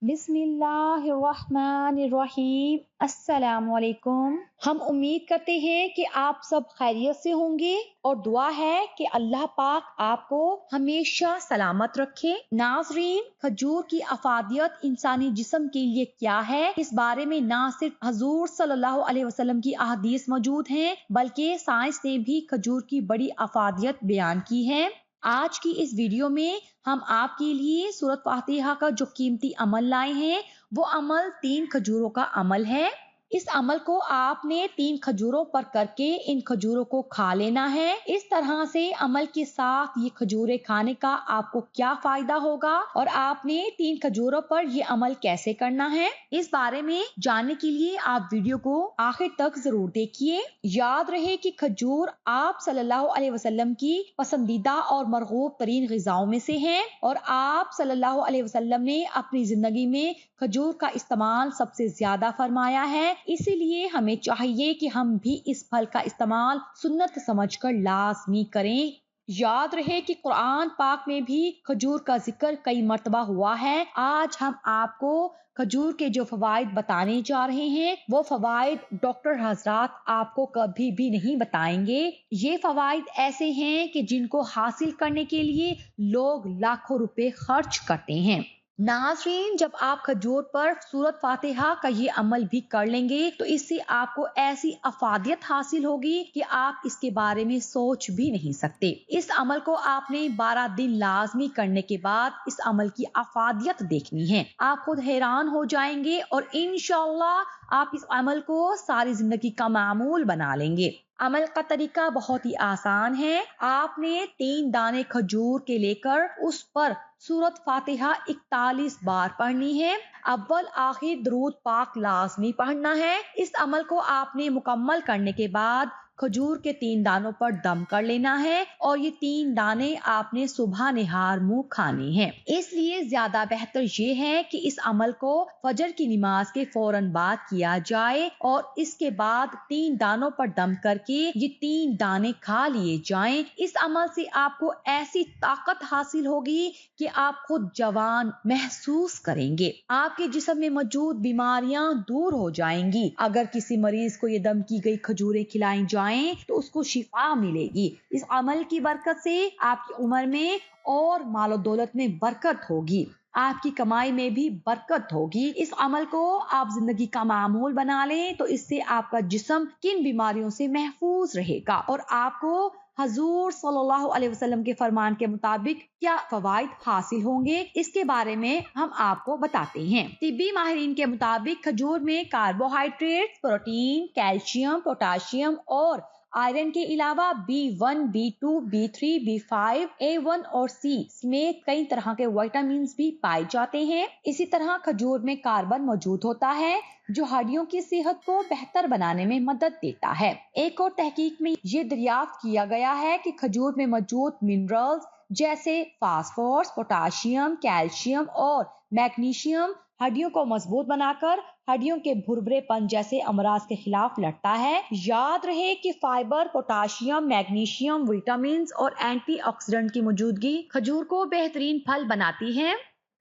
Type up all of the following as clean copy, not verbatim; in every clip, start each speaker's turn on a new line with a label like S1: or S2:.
S1: बिस्मिल्लाहिर्रहमानिर्रहीम। अस्सलाम वालेकुम। हम उम्मीद करते हैं कि आप सब खैरियत से होंगे और दुआ है कि अल्लाह पाक आपको हमेशा सलामत रखे। नाज़रीन, खजूर की अफादियत इंसानी जिस्म के लिए क्या है, इस बारे में ना सिर्फ हजूर सल्लल्लाहु अलैहि वसल्लम की अहादीस मौजूद हैं, बल्कि साइंस ने भी खजूर की बड़ी अफादियत बयान की है। आज की इस वीडियो में हम आपके लिए सूरत फातिहा का जो कीमती अमल लाए हैं, वो अमल 3 खजूरों का अमल है। इस अमल को आपने 3 खजूरों पर करके इन खजूरों को खा लेना है। इस तरह से अमल के साथ ये खजूरें खाने का आपको क्या फायदा होगा और आपने 3 खजूरों पर ये अमल कैसे करना है, इस बारे में जानने के लिए आप वीडियो को आखिर तक जरूर देखिए। याद रहे कि खजूर आप सल्लल्लाहु अलैहि वसल्लम की पसंदीदा और मरगूब तरीन ग़िज़ाओं में से हैं और आप सल्लल्लाहु अलैहि वसल्लम ने अपनी जिंदगी में खजूर का इस्तेमाल सबसे ज्यादा फरमाया है। इसीलिए हमें चाहिए कि हम भी इस फल का इस्तेमाल सुन्नत समझकर लाजमी करें। याद रहे कि कुरान पाक में भी खजूर का जिक्र कई मर्तबा हुआ है। आज हम आपको खजूर के जो फवाइद बताने जा रहे हैं, वो फवाइद डॉक्टर हजरात आपको कभी भी नहीं बताएंगे। ये फवाइद ऐसे हैं कि जिनको हासिल करने के लिए लोग लाखों रुपए खर्च करते हैं। नाज़रीन, जब आप खजूर पर सूरत फातिहा का ये अमल भी कर लेंगे तो इससे आपको ऐसी अफादियत हासिल होगी कि आप इसके बारे में सोच भी नहीं सकते। इस अमल को आपने 12 दिन लाजमी करने के बाद इस अमल की अफादियत देखनी है। आप खुद हैरान हो जाएंगे और इंशाअल्लाह आप इस अमल को सारी जिंदगी का मामूल बना लेंगे। अमल का तरीका बहुत ही आसान है। आपने 3 दाने खजूर के लेकर उस पर सूरत फातिहा 41 बार पढ़नी है। अव्वल आखिर दरूद पाक लाजमी पढ़ना है। इस अमल को आपने मुकम्मल करने के बाद खजूर के 3 दानों पर दम कर लेना है और ये 3 दाने आपने सुबह निहार मुंह खाने हैं। इसलिए ज्यादा बेहतर ये है कि इस अमल को फजर की नमाज के फौरन बाद किया जाए और इसके बाद 3 दानों पर दम करके ये 3 दाने खा लिए जाएं। इस अमल से आपको ऐसी ताकत हासिल होगी कि आप खुद जवान महसूस करेंगे। आपके जिस्म में मौजूद बीमारियां दूर हो जाएंगी। अगर किसी मरीज को ये दम की गई खजूरें खिलाई जाएं तो उसको शिफा मिलेगी। इस अमल की बरकत से आपकी उम्र में और मालो दौलत में बरकत होगी, आपकी कमाई में भी बरकत होगी। इस अमल को आप जिंदगी का मामूल बना लें तो इससे आपका जिस्म किन बीमारियों से महफूज रहेगा और आपको हजूर सल्लल्लाहु अलैहि वसल्लम के फरमान के मुताबिक क्या फवाइद हासिल होंगे, इसके बारे में हम आपको बताते हैं। तिब्बी माहिरीन के मुताबिक खजूर में कार्बोहाइड्रेट, प्रोटीन, कैल्शियम, पोटाशियम और आयरन के अलावा B1, B2, B3, B5, A1 और C समेत कई तरह के विटामिन भी पाए जाते हैं। इसी तरह खजूर में कार्बन मौजूद होता है जो हड्डियों की सेहत को बेहतर बनाने में मदद देता है। एक और तहकीक में ये दरियाफ्त किया गया है कि खजूर में मौजूद मिनरल्स जैसे फास्फोरस, पोटाशियम, कैल्शियम और मैग्नीशियम हड्डियों को मजबूत बनाकर हड्डियों के भुरभुरेपन जैसे अमराज के खिलाफ लड़ता है। याद रहे कि फाइबर, पोटाशियम, मैग्नीशियम, विटामिन और एंटीऑक्सीडेंट की मौजूदगी खजूर को बेहतरीन फल बनाती है,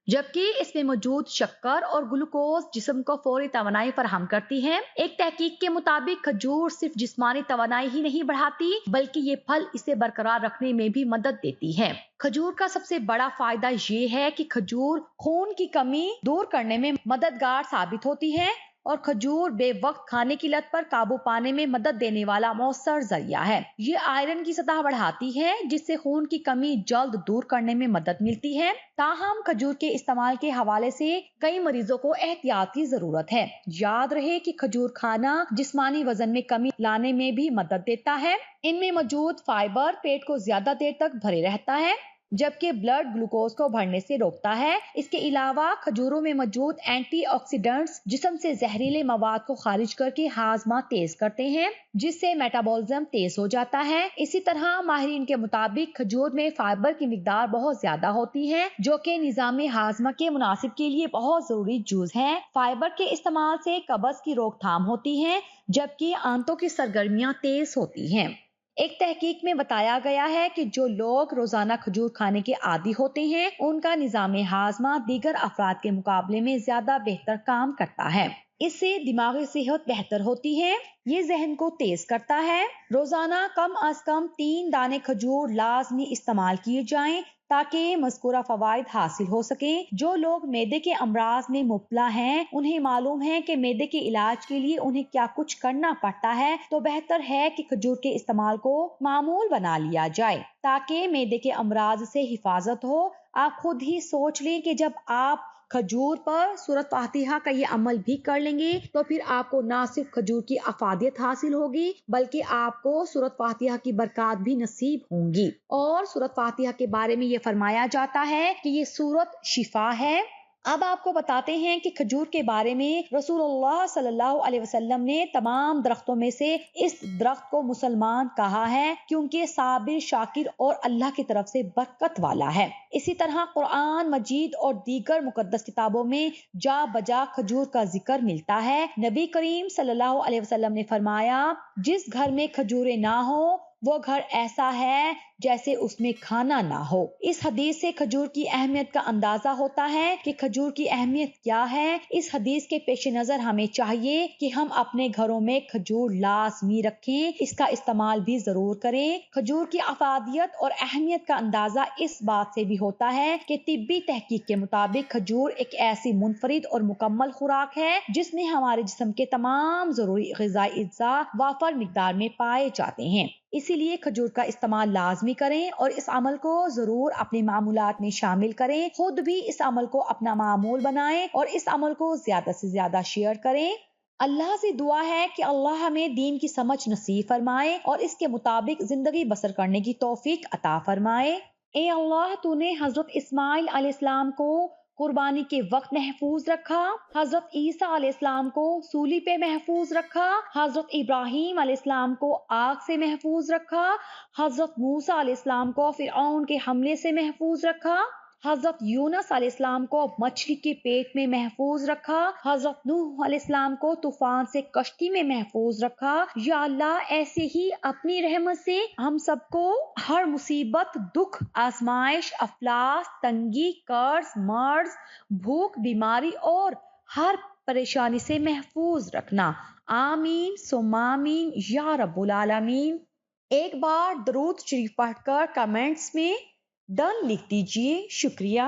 S1: जबकि इसमें मौजूद शक्कर और ग्लूकोज जिस्म को फौरी तवानाई फराहम करती है। एक तहकीक के मुताबिक खजूर सिर्फ जिस्मानी तवानाई ही नहीं बढ़ाती बल्कि ये फल इसे बरकरार रखने में भी मदद देती है। खजूर का सबसे बड़ा फायदा ये है कि खजूर खून की कमी दूर करने में मददगार साबित होती है और खजूर बेवक्त खाने की लत पर काबू पाने में मदद देने वाला मौसर जरिया है। ये आयरन की सतह बढ़ाती है जिससे खून की कमी जल्द दूर करने में मदद मिलती है। ताहम खजूर के इस्तेमाल के हवाले से कई मरीजों को एहतियात की जरूरत है। याद रहे कि खजूर खाना जिस्मानी वजन में कमी लाने में भी मदद देता है। इनमें मौजूद फाइबर पेट को ज्यादा देर तक भरे रहता है जबकि ब्लड ग्लूकोज को बढ़ने से रोकता है। इसके अलावा खजूरों में मौजूद एंटीऑक्सीडेंट्स जिस्म से जहरीले मवाद को खारिज करके हाजमा तेज करते हैं जिससे मेटाबॉलिज्म तेज हो जाता है। इसी तरह माहिरीन के मुताबिक खजूर में फाइबर की मिकदार बहुत ज्यादा होती है जो कि निजाम हाजमा के मुनासिब के लिए बहुत जरूरी जुज है। फाइबर के इस्तेमाल से कब्ज की रोकथाम होती है जबकि आंतों की सरगर्मियां तेज होती हैं। ایک تحقیق میں بتایا گیا ہے کہ جو لوگ روزانہ کھجور کھانے کے عادی ہوتے ہیں ان کا نظام ہاضمہ دیگر افراد کے مقابلے میں زیادہ بہتر کام کرتا ہے۔ اس سے دماغی صحت بہتر ہوتی ہے، یہ ذہن کو تیز کرتا ہے۔ روزانہ کم از کم 3 دانے کھجور لازمی استعمال کیے جائیں تاکہ مذکورہ فوائد حاصل ہو سکیں۔ جو لوگ معدے کے امراض میں مبتلا ہیں انہیں معلوم ہے کہ معدے کے علاج کے لیے انہیں کیا کچھ کرنا پڑتا ہے، تو بہتر ہے کہ کھجور کے استعمال کو معمول بنا لیا جائے تاکہ معدے کے امراض سے حفاظت ہو۔ آپ خود ہی سوچ لیں کہ جب آپ کھجور پر سورۃ فاتحہ کا یہ عمل بھی کر لیں گے تو پھر آپ کو نہ صرف کھجور کی افادیت حاصل ہوگی بلکہ آپ کو سورۃ فاتحہ کی برکات بھی نصیب ہوں گی۔ اور سورۃ فاتحہ کے بارے میں یہ فرمایا جاتا ہے کہ یہ سورۃ شفا ہے۔ اب آپ کو بتاتے ہیں کہ کھجور کے بارے میں رسول اللہ صلی اللہ علیہ وسلم نے تمام درختوں میں سے اس درخت کو مسلمان کہا ہے کیونکہ صابر، شاکر اور اللہ کی طرف سے برکت والا ہے۔ اسی طرح قرآن مجید اور دیگر مقدس کتابوں میں جا بجا کھجور کا ذکر ملتا ہے۔ نبی کریم صلی اللہ علیہ وسلم نے فرمایا، جس گھر میں کھجوریں نہ ہو وہ گھر ایسا ہے جیسے اس میں کھانا نہ ہو۔ اس حدیث سے کھجور کی اہمیت کا اندازہ ہوتا ہے کہ کھجور کی اہمیت کیا ہے۔ اس حدیث کے پیش نظر ہمیں چاہیے کہ ہم اپنے گھروں میں کھجور لازمی رکھیں، اس کا استعمال بھی ضرور کریں۔ کھجور کی افادیت اور اہمیت کا اندازہ اس بات سے بھی ہوتا ہے کہ طبی تحقیق کے مطابق کھجور ایک ایسی منفرد اور مکمل خوراک ہے جس میں ہمارے جسم کے تمام ضروری غذائی اجزاء وافر مقدار میں پائے جاتے ہیں۔ اسی لیے کھجور کا استعمال لازمی کریں اور اس عمل کو ضرور اپنے معمولات میں شامل کریں۔ خود بھی اس عمل کو اپنا معمول بنائیں اور اس عمل کو زیادہ سے زیادہ شیئر کریں۔ اللہ سے دعا ہے کہ اللہ ہمیں دین کی سمجھ نصیب فرمائے اور اس کے مطابق زندگی بسر کرنے کی توفیق عطا فرمائے۔ اے اللہ، تو نے حضرت اسماعیل علیہ السلام کو قربانی کے وقت محفوظ رکھا، حضرت عیسیٰ علیہ السلام کو سولی پہ محفوظ رکھا، حضرت ابراہیم علیہ السلام کو آگ سے محفوظ رکھا، حضرت موسیٰ علیہ السلام کو فرعون کے حملے سے محفوظ رکھا، حضرت یونس علیہ السلام کو مچھلی کے پیٹ میں محفوظ رکھا، حضرت نوح علیہ السلام کو طوفان سے کشتی میں محفوظ رکھا۔ یا اللہ، ایسے ہی اپنی رحمت سے ہم سب کو ہر مصیبت، دکھ، آزمائش، افلاس، تنگی، قرض، مرض، بھوک، بیماری اور ہر پریشانی سے محفوظ رکھنا۔ آمین ثم آمین یا رب العالمین۔ ایک بار درود شریف پڑھ کر کمنٹس میں ڈن لکھ دیجیے۔ شکریہ۔